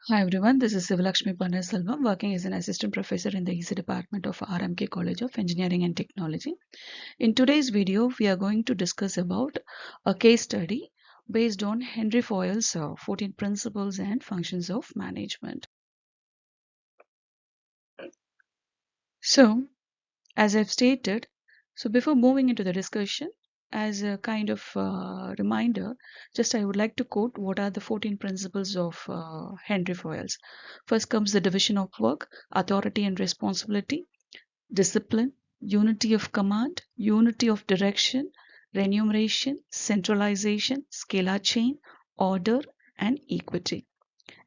Hi everyone, this is Sivalakshmi Pannaselvam, working as an assistant professor in the EC department of RMK College of Engineering and Technology. In today's video, we are going to discuss about a case study based on Henry Fayol's 14 principles and functions of management. So, as I've stated, before moving into the discussion, as a kind of reminder, just I would like to quote what are the 14 principles of Henry Fayol's. First comes the division of work, authority and responsibility, discipline, unity of command, unity of direction, remuneration, centralization, scalar chain, order, and equity.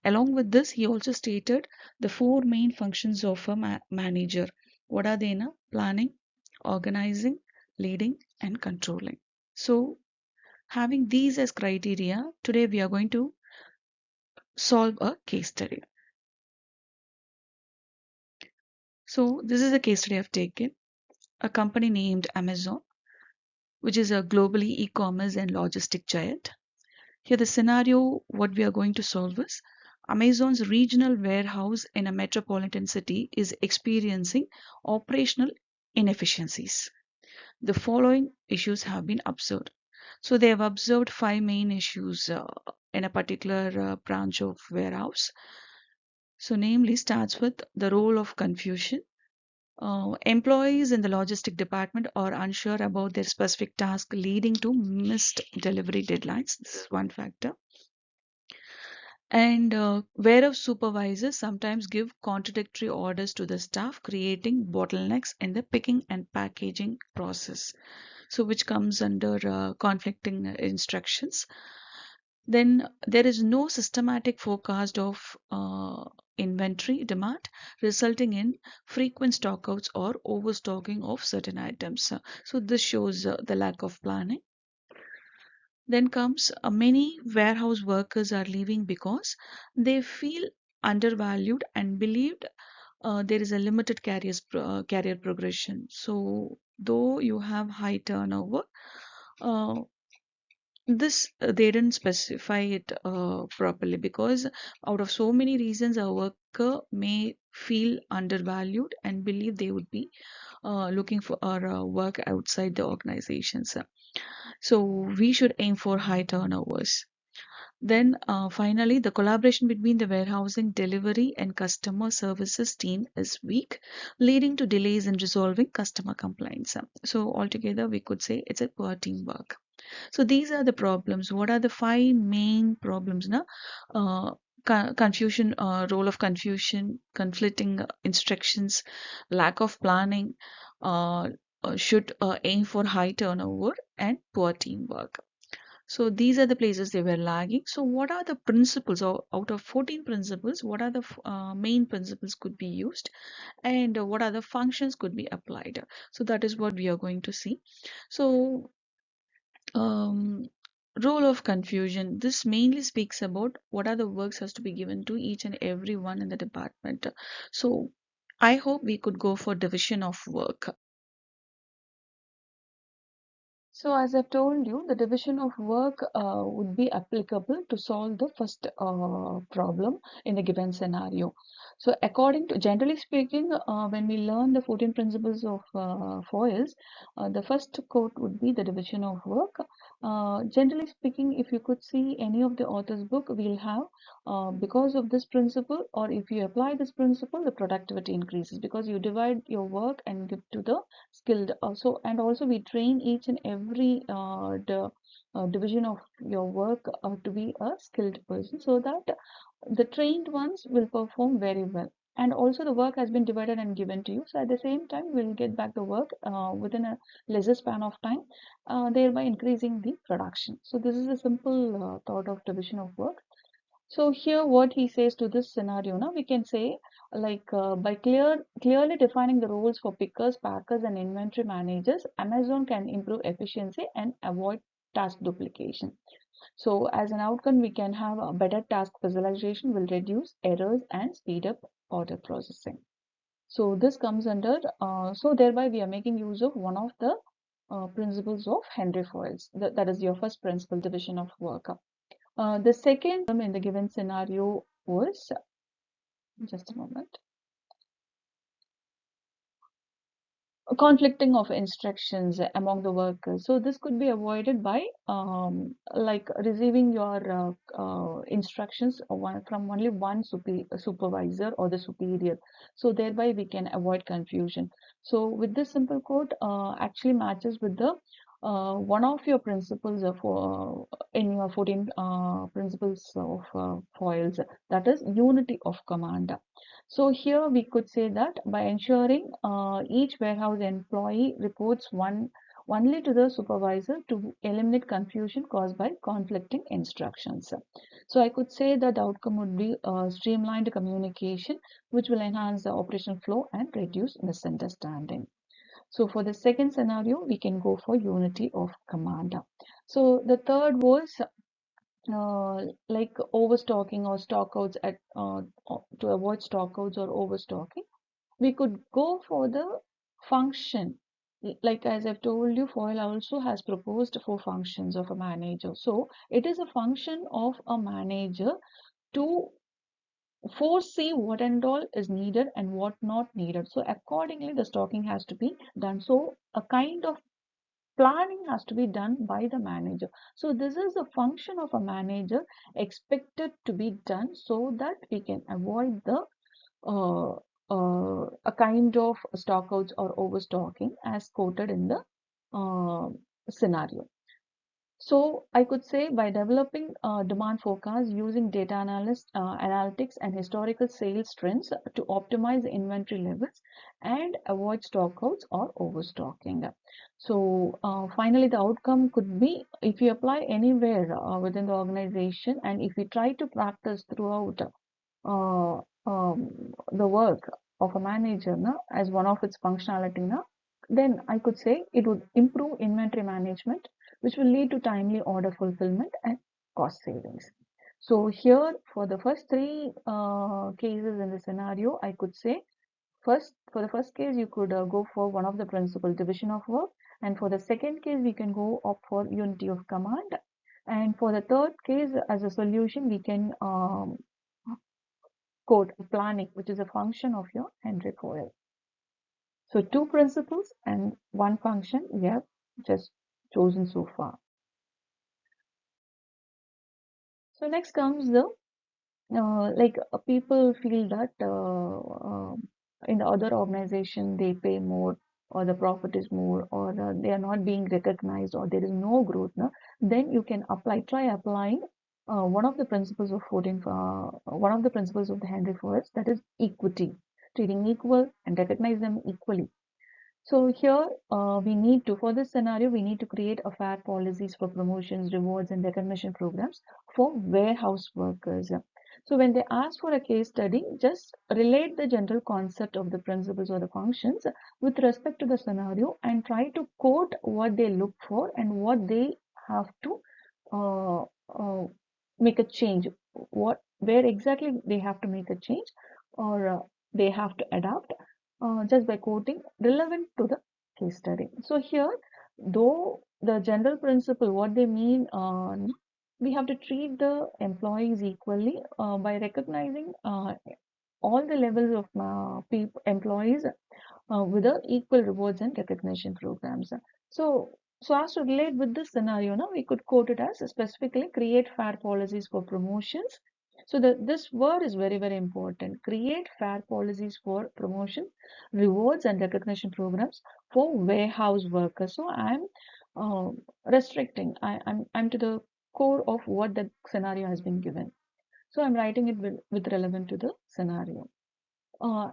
Along with this, he also stated the four main functions of a manager. What are they? Na? Planning, organizing, leading, and controlling. So, having these as criteria, today we are going to solve a case study. So, this is a case study I've taken. A company named Amazon, which is a globally e-commerce and logistic giant. Here the scenario what we are going to solve is Amazon's regional warehouse in a metropolitan city is experiencing operational inefficiencies. The following issues have been observed. So they have observed five main issues in a particular branch of warehouse. So namely starts with the role of confusion. Employees in the logistic department are unsure about their specific task, leading to missed delivery deadlines. This is one factor. And warehouse supervisors sometimes give contradictory orders to the staff, creating bottlenecks in the picking and packaging process. So, which comes under conflicting instructions. Then there is no systematic forecast of inventory demand, resulting in frequent stockouts or overstocking of certain items. So, this shows the lack of planning. Then comes many warehouse workers are leaving because they feel undervalued and believed there is a limited career progression. So though you have high turnover, uh, this they didn't specify it properly because out of so many reasons a worker may feel undervalued and believe they would be looking for work outside the organizations. So we should aim for high turnovers. Then finally, the collaboration between the warehousing, delivery, and customer services team is weak, leading to delays in resolving customer complaints. So altogether, we could say it's a poor teamwork. So these are the problems. What are the five main problems? Na? Confusion, role of confusion, conflicting instructions, lack of planning, uh, should aim for high turnover, and poor teamwork. So these are the places they were lagging. So what are the principles, or out of 14 principles, what are the main principles could be used, and what are the functions could be applied? So that is what we are going to see. So um, role of confusion. This mainly speaks about what are the works has to be given to each and every one in the department. So I hope we could go for division of work. So, as I've told you, the division of work would be applicable to solve the first problem in the given scenario. So, according to generally speaking, when we learn the 14 principles of Foyle's, the first quote would be the division of work. Generally speaking, if you could see any of the author's book, we'll have because of this principle, or if you apply this principle, the productivity increases because you divide your work and give to the skilled also. And also we train each and every division of your work to be a skilled person so that the trained ones will perform very well. And also the work has been divided and given to you, so at the same time we'll get back the work within a lesser span of time, thereby increasing the production. So this is a simple thought of division of work. So here what he says to this scenario, now we can say like by clearly defining the roles for pickers, packers and inventory managers, Amazon can improve efficiency and avoid task duplication. So as an outcome, we can have a better task visualization will reduce errors and speed up order processing. So this comes under, so thereby we are making use of one of the principles of Henry Fayol's. That is your first principle, division of work. The second in the given scenario was Just a moment. Conflicting of instructions among the workers. So this could be avoided by like receiving your instructions from only one supervisor or the superior. So thereby we can avoid confusion. So with this simple code actually matches with the one of your principles of in your 14 principles of foils, that is unity of command. So here we could say that by ensuring each warehouse employee reports only to the supervisor to eliminate confusion caused by conflicting instructions. So I could say that the outcome would be streamlined communication, which will enhance the operational flow and reduce misunderstanding. So for the second scenario, we can go for unity of command. So the third was like overstocking or stockouts to avoid stockouts or overstocking, we could go for the function. Like as I've told you, Foil also has proposed four functions of a manager. So it is a function of a manager to foresee what and all is needed and what not needed. So accordingly, the stocking has to be done. So a kind of planning has to be done by the manager. So this is a function of a manager expected to be done so that we can avoid the uh, a kind of stockouts or overstocking as quoted in the uh, scenario. So I could say by developing demand forecasts using data analytics and historical sales trends to optimize the inventory levels and avoid stockouts or overstocking. So finally, the outcome could be if you apply anywhere within the organization and if you try to practice throughout uh, the work of a manager as one of its functionality then I could say it would improve inventory management, which will lead to timely order fulfillment and cost savings. So here for the first three cases in the scenario, I could say for the first case, you could go for one of the principal division of work, and for the second case, we can go up for unity of command, and for the third case, as a solution, we can code planning, which is a function of your Henry Fayol. So two principles and one function we have just chosen so far. So next comes the people feel that in the other organization they pay more or the profit is more or they are not being recognized or there is no growth then you can try applying one of the principles of one of the principles of the Henry Ford, that is equity, treating equal and recognize them equally. So here we need to, for this scenario, we need to create a fair policies for promotions, rewards, and recognition programs for warehouse workers. So when they ask for a case study, just relate the general concept of the principles or the functions with respect to the scenario and try to quote what they look for and what they have to uh, uh, make a change. Where exactly they have to make a change or they have to adapt just by quoting relevant to the case study. So here, though the general principle, what they mean, we have to treat the employees equally by recognizing all the levels of employees with the equal rewards and recognition programs. So, so as to relate with this scenario, now we could quote it as specifically create fair policies for promotions. So this word is very, very important. Create fair policies for promotion, rewards and recognition programs for warehouse workers. So I'm uh, restricting. I'm to the core of what the scenario has been given. So I'm writing it with relevant to the scenario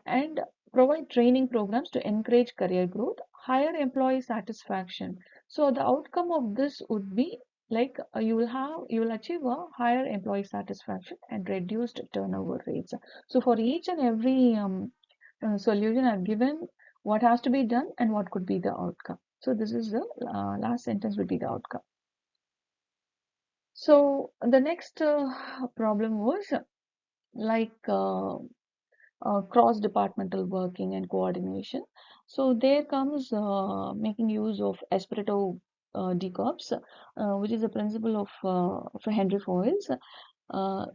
and provide training programs to encourage career growth, higher employee satisfaction. So the outcome of this would be like you will achieve a higher employee satisfaction and reduced turnover rates. So for each and every solution I've given what has to be done and what could be the outcome. So this is the last sentence would be the outcome. So the next problem was like cross-departmental working and coordination. So there comes making use of Espirito decorps, which is a principle of for Henry Fayol's.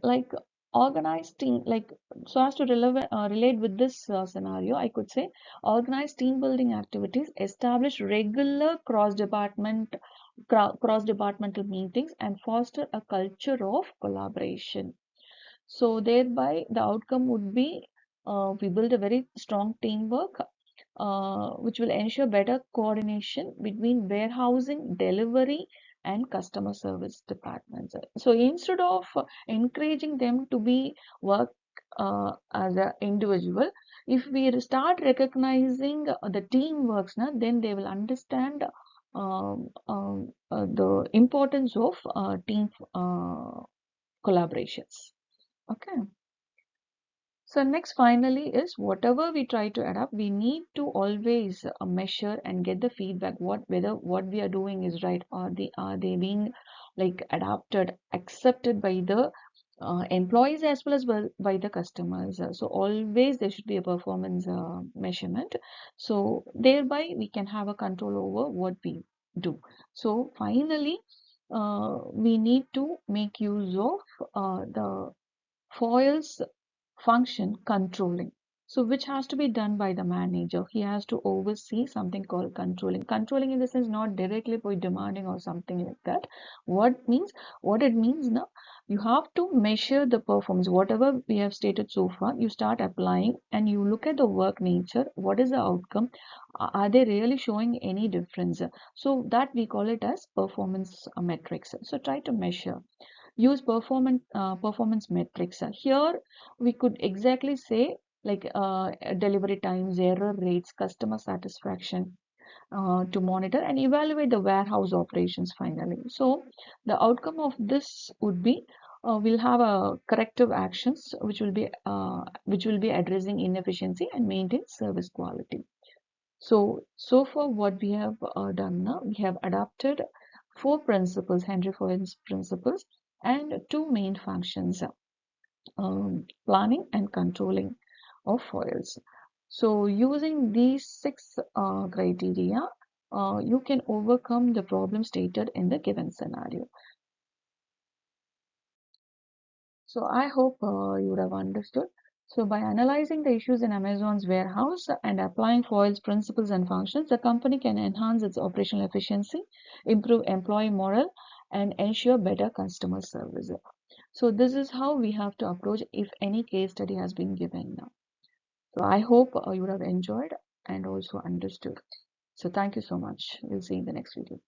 Like Organized team, like, so as to relate with this scenario, I could say organized team building activities, establish regular cross departmental meetings, and foster a culture of collaboration. So thereby the outcome would be, we build a very strong teamwork, which will ensure better coordination between warehousing, delivery, and customer service departments. So instead of encouraging them to be work as an individual, if we start recognizing the teamworks, na, then they will understand the importance of team collaborations. Okay. So next finally is whatever we try to adapt, we need to always measure and get the feedback whether what we are doing is right, or are they being like adapted, accepted by the employees as well as by the customers. So always there should be a performance measurement. So thereby we can have a control over what we do. So finally, we need to make use of the foils function controlling. So, which has to be done by the manager. He has to oversee something called controlling. Controlling in the sense not directly by demanding or something like that. What means, what it means now, you have to measure the performance. Whatever we have stated so far, you start applying and you look at the work nature. What is the outcome? Are they really showing any difference? So that we call it as performance metrics. So try to measure, use performance metrics. Here we could exactly say like delivery times, error rates, customer satisfaction, to monitor and evaluate the warehouse operations finally. So the outcome of this would be, we'll have a corrective actions which will be addressing inefficiency and maintain service quality. So far what we have done now, we have adopted four principles, Henry Fayol's principles, and two main functions, planning and controlling of foils. So using these six criteria, you can overcome the problem stated in the given scenario. So I hope you would have understood. So by analyzing the issues in Amazon's warehouse and applying Foyle's principles and functions, the company can enhance its operational efficiency, improve employee morale, and ensure better customer service. So this is how we have to approach if any case study has been given now. So I hope you would have enjoyed and also understood. So thank you so much. We'll see you in the next video.